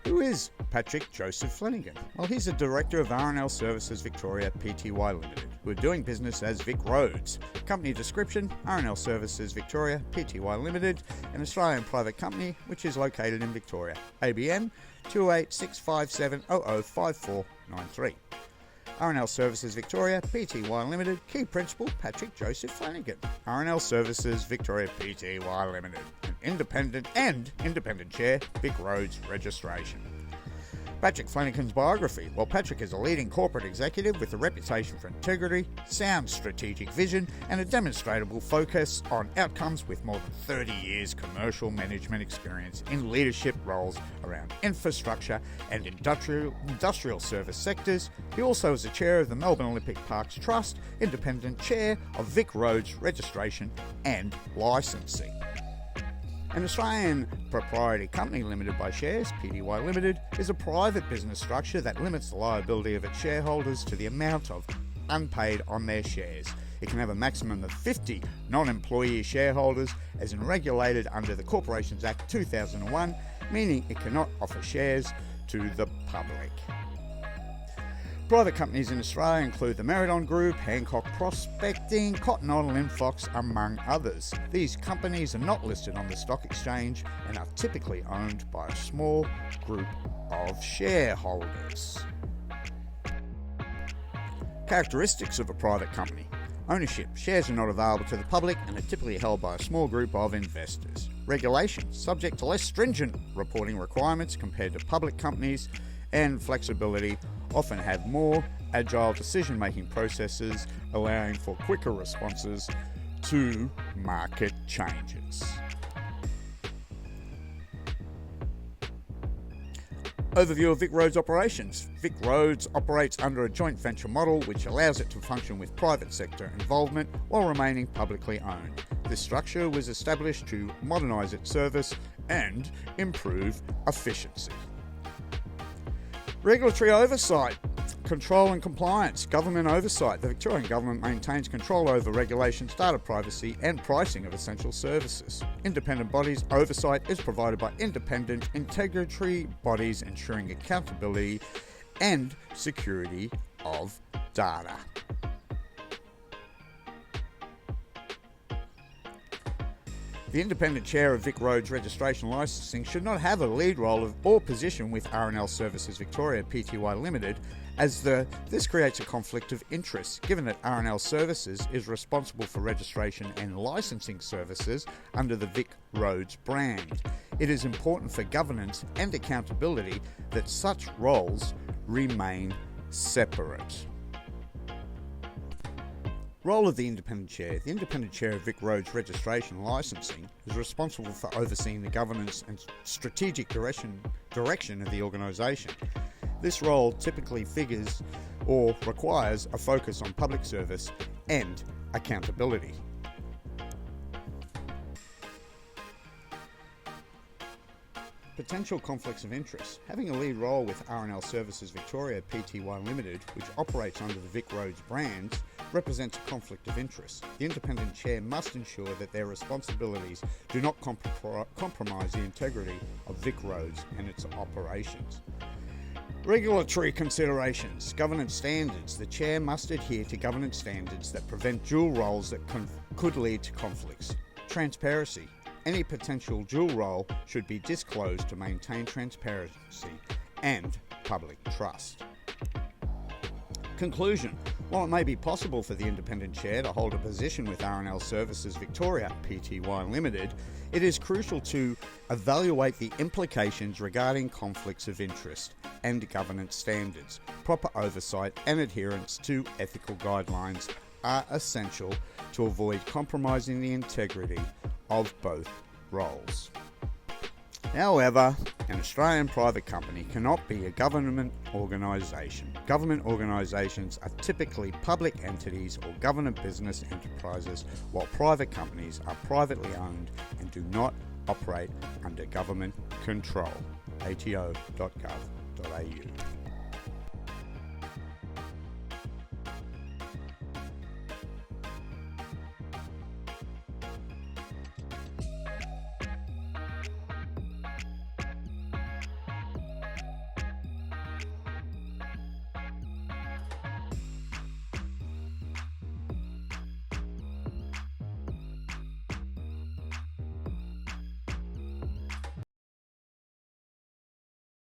Who is Patrick Joseph Flanagan? Well, he's the Director of R&L Services Victoria Pty Limited, who are doing business as VicRoads. Company description: R&L Services Victoria Pty Limited, an Australian private company which is located in Victoria. ABN 286570005493. R&L Services Victoria Pty Limited, Key Principal Patrick Joseph Flanagan. R&L Services Victoria Pty Limited, an independent chair, VicRoads registration. Patrick Flanagan's biography. Well, Patrick is a leading corporate executive with a reputation for integrity, sound strategic vision, and a demonstrable focus on outcomes with more than 30 years commercial management experience in leadership roles around infrastructure and industrial service sectors. He also is the chair of the Melbourne Olympic Parks Trust, independent chair of VicRoads registration and licensing. An Australian proprietary company limited by shares, Pty Limited, is a private business structure that limits the liability of its shareholders to the amount of unpaid on their shares. It can have a maximum of 50 non-employee shareholders as regulated under the Corporations Act 2001, meaning it cannot offer shares to the public. Private companies in Australia include the Meridon Group, Hancock Prospecting, Cotton On, Linfox, among others. These companies are not listed on the stock exchange and are typically owned by a small group of shareholders. Characteristics of a private company. Ownership. Shares are not available to the public and are typically held by a small group of investors. Regulation. Subject to less stringent reporting requirements compared to public companies, and flexibility. Often have more agile decision-making processes, allowing for quicker responses to market changes. Overview of VicRoads operations. VicRoads operates under a joint venture model which allows it to function with private sector involvement while remaining publicly owned. This structure was established to modernise its service and improve efficiency. Regulatory oversight, control and compliance, government oversight. The Victorian Government maintains control over regulations, data privacy and pricing of essential services. Independent bodies oversight is provided by independent integrity bodies ensuring accountability and security of data. The independent chair of VicRoads registration licensing should not have a lead role or position with R&L Services Victoria Pty Limited, as this creates a conflict of interest, given that R&L Services is responsible for registration and licensing services under the VicRoads brand. It is important for governance and accountability that such roles remain separate. Role of the independent chair. The independent chair of VicRoads registration and licensing is responsible for overseeing the governance and strategic direction of the organisation. This role typically figures or requires a focus on public service and accountability. Potential conflicts of interest. Having a lead role with R&L Services Victoria Pty Limited, which operates under the VicRoads brand, represents a conflict of interest. The independent chair must ensure that their responsibilities do not compromise the integrity of VicRoads and its operations. Regulatory considerations. Governance standards. The chair must adhere to governance standards that prevent dual roles that could lead to conflicts. Transparency. Any potential dual role should be disclosed to maintain transparency and public trust. Conclusion. While it may be possible for the independent chair to hold a position with R&L Services Victoria Pty Limited, it is crucial to evaluate the implications regarding conflicts of interest and governance standards. Proper oversight and adherence to ethical guidelines are essential to avoid compromising the integrity of both roles. However, an Australian private company cannot be a government organisation. Government organisations are typically public entities or government business enterprises, while private companies are privately owned and do not operate under government control. ato.gov.au